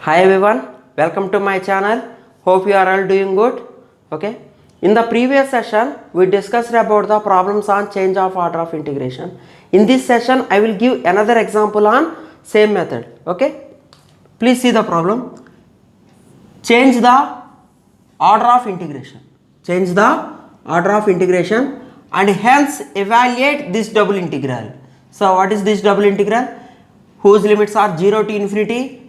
Hi everyone, welcome to my channel. Hope you are all doing good. Okay. In the previous session, we discussed about the problems on change of order of integration. In this session, I will give another example on same method. Okay. Please see the problem. Change the order of integration. Change the order of integration and hence evaluate this double integral. So what is this double integral? Whose limits are 0 to infinity.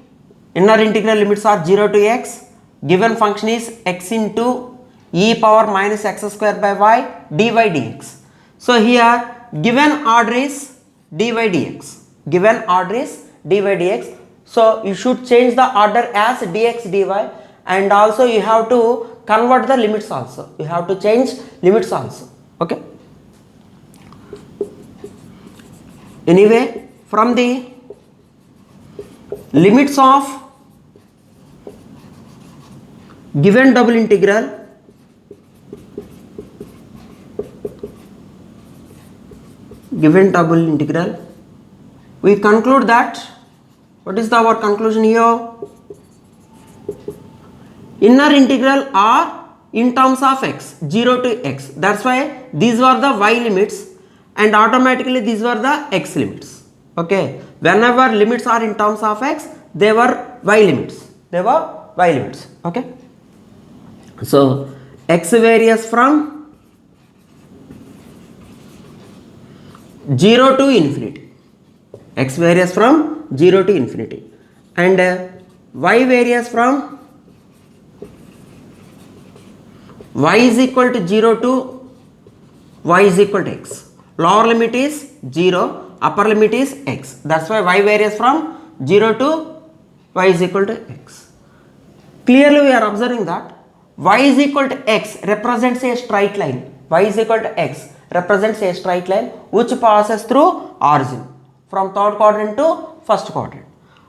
Inner integral limits are 0 to x. Given function is x into e power minus x square by y dy dx. So here given order is dy dx. Given order is dy dx. So you should change the order as dx dy, and also you have to convert the limits also. You have to change limits also. Okay. Anyway, from the limits of given double integral, we conclude that, what is our conclusion here? Inner integral are in terms of x, 0 to x. That's why these were the y limits and automatically these were the x limits. Okay. Whenever limits are in terms of x, they were y limits. Okay. So x varies from 0 to infinity. X varies from 0 to infinity. And y varies from y is equal to 0 to y is equal to x. Lower limit is 0, upper limit is x. That's why y varies from 0 to y is equal to x. Clearly we are observing that y is equal to x represents a straight line. Y is equal to x represents a straight line which passes through origin from third quadrant to first quadrant.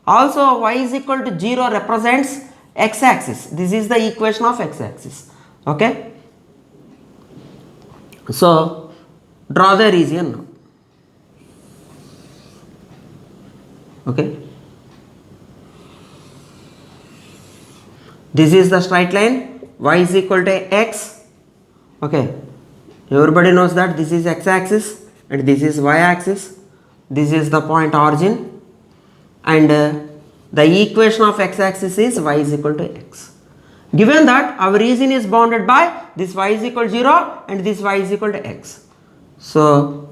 Also y is equal to 0 represents x axis. This is the equation of x axis. Okay. So draw the region now. Okay. This is the straight line. Y is equal to x. Okay. Everybody knows that this is x axis and this is y axis. This is the point origin, and the equation of x axis is y is equal to x. Given that our region is bounded by this y is equal to 0 and this y is equal to x. So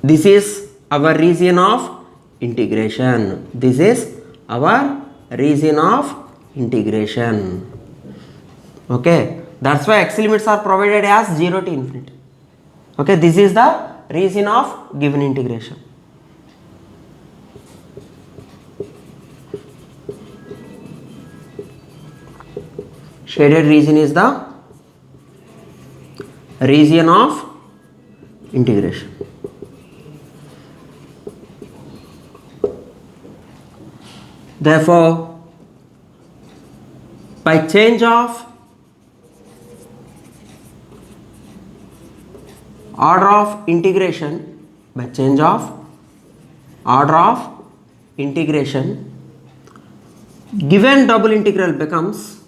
this is our region of integration. This is our region of integration. Okay. That's why x limits are provided as 0 to infinity. Okay. This is the region of given integration. Shaded region is the region of integration. Therefore, by change of order of integration, given double integral becomes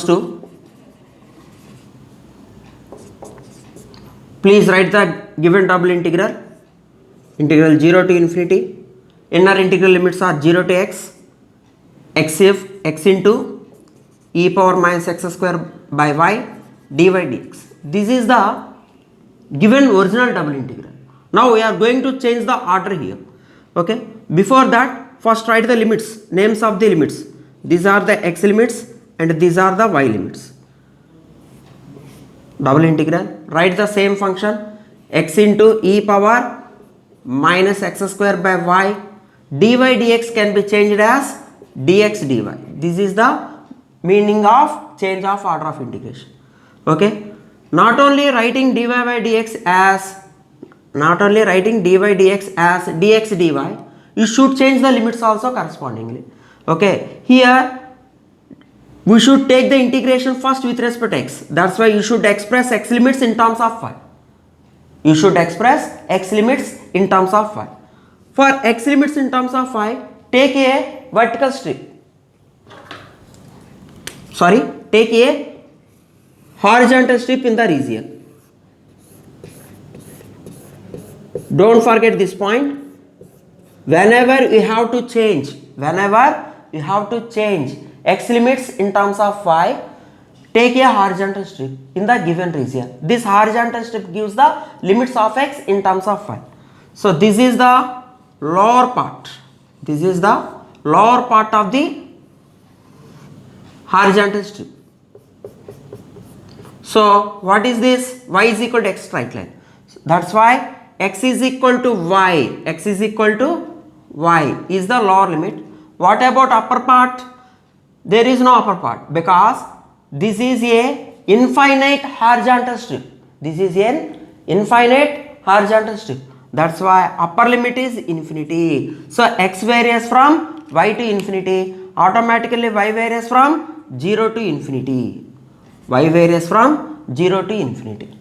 to, please write the given double integral 0 to infinity, inner integral limits are 0 to x, x into e power minus x square by y dy dx. This is the given original double integral. Now we are going to change the order here. Okay. Before that, first write the limits, names of the limits. These are the x limits and these are the y limits. Double integral. Write the same function, x into e power minus x square by y dy dx can be changed as dx dy. This is the meaning of change of order of integration. Okay. Not only writing dy dx as dx dy, you should change the limits also correspondingly. Okay. Here we should take the integration first with respect to x. That's why you should express x limits in terms of y. You should express x limits in terms of y. For x limits in terms of y, take a vertical strip. Take a horizontal strip in the region. Don't forget this point. Whenever you have to change x limits in terms of y, take a horizontal strip in the given region. This horizontal strip gives the limits of x in terms of y. So this is the lower part. This is the lower part of the horizontal strip. So what is this? Y is equal to x straight line. That's why x is equal to y. X is equal to y is the lower limit. What about upper part? There is no upper part because this is a infinite horizontal strip. This is an infinite horizontal strip. That's why upper limit is infinity. So x varies from y to infinity. Automatically y varies from 0 to infinity. Y varies from 0 to infinity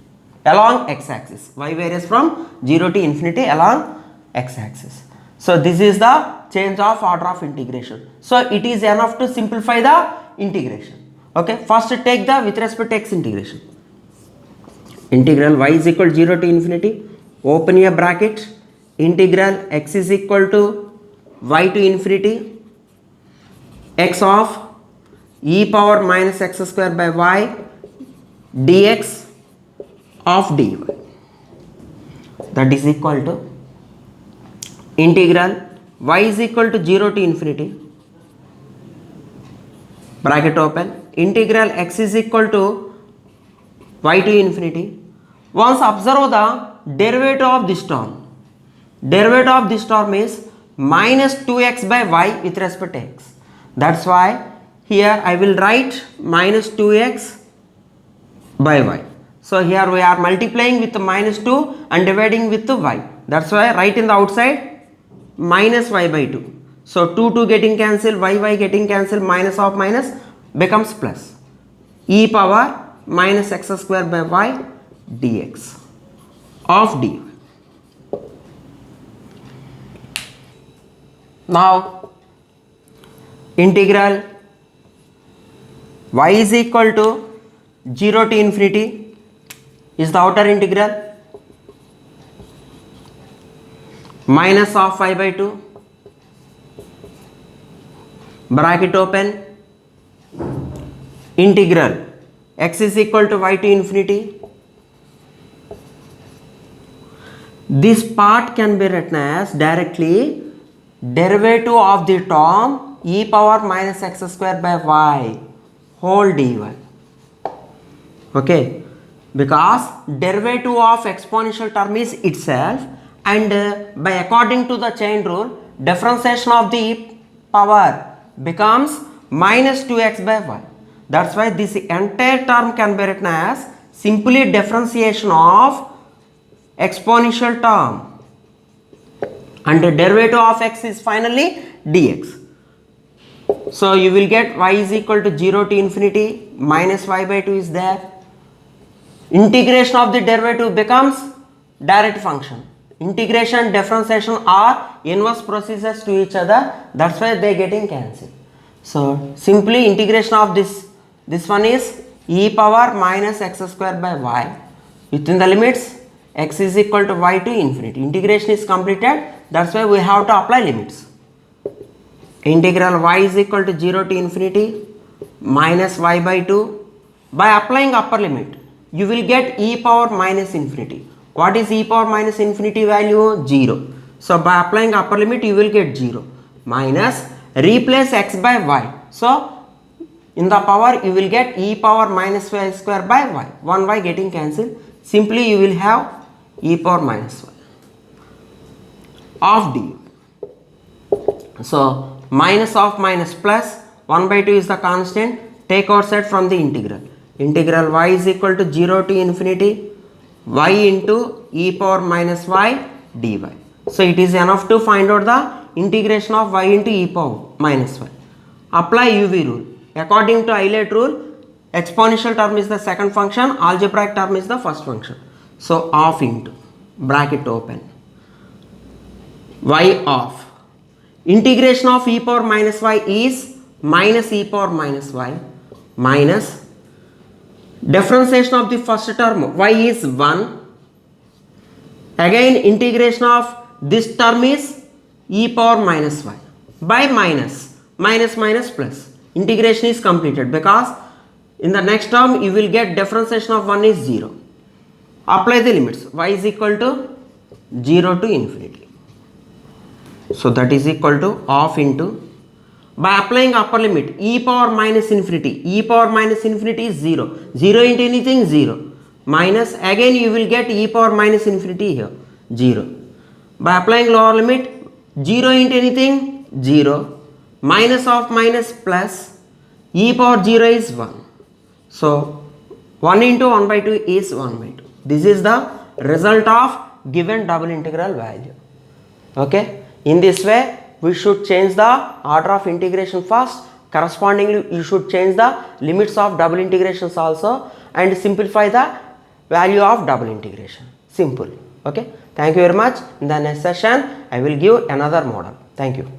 along x-axis. Y varies from 0 to infinity along x-axis. So this is the change of order of integration. So it is enough to simplify the integration. Okay, first take the with respect to x integration. Integral y is equal to 0 to infinity. Open a bracket. Integral x is equal to y to infinity. X of e power minus x square by y dx of dy. That is equal to integral y is equal to 0 to infinity. Bracket open. Integral x is equal to y to infinity. Once observe the derivative of this term. Derivative of this term is minus 2x by y with respect to x. That's why here I will write minus 2x by y. So here we are multiplying with minus 2 and dividing with y. That's why write in the outside minus y by 2. So 2 getting cancelled, y getting cancelled, minus of minus becomes plus. E power minus x square by y dx of dy. Now integral y is equal to 0 to infinity is the outer integral minus of y by 2 bracket open. Integral x is equal to y to infinity. This part can be written as directly derivative of the term e power minus x square by y whole dy. Okay, because derivative of exponential term is itself, and by according to the chain rule, differentiation of the power becomes minus 2x by y. That's why this entire term can be written as simply differentiation of exponential term, and the derivative of x is finally dx. So you will get y is equal to 0 to infinity, minus y by 2 is there. Integration of the derivative becomes direct function. Integration, differentiation are inverse procedures to each other. That's why they getting cancelled. So simply integration of this one is e power minus x square by y within the limits x is equal to y to infinity. Integration is completed. That's why we have to apply limits. Integral y is equal to 0 to infinity minus y by 2. By applying upper limit, you will get e power minus infinity. What is e power minus infinity value? 0. So by applying upper limit, you will get 0 minus replace x by y. So in the power, you will get e power minus y square by y. 1 y getting cancelled. Simply you will have e power minus y of dy. So minus of minus plus 1 by 2 is the constant. Take outside from the integral. Integral y is equal to 0 to infinity y into e power minus y dy. So it is enough to find out the integration of y into e power minus y. Apply UV rule. According to Euler rule, exponential term is the second function, algebraic term is the first function. So half into bracket open, y of integration of e power minus y is minus e power minus y minus differentiation of the first term y is 1, again integration of this term is e power minus y by minus plus. Integration is completed because in the next term you will get differentiation of 1 is 0. Apply the limits, y is equal to 0 to infinity. So that is equal to half into, by applying upper limit e power minus infinity is 0. 0 into anything 0. Minus, again you will get e power minus infinity here 0. By applying lower limit 0 into anything 0. Minus of minus plus, e power 0 is 1. So 1 into 1 by 2 is 1 by 2. This is the result of given double integral value. Okay. In this way we should change the order of integration first. Correspondingly you should change the limits of double integrations also and simplify the value of double integration. Simple. Okay. Thank you very much. In the next session I will give another model. Thank you.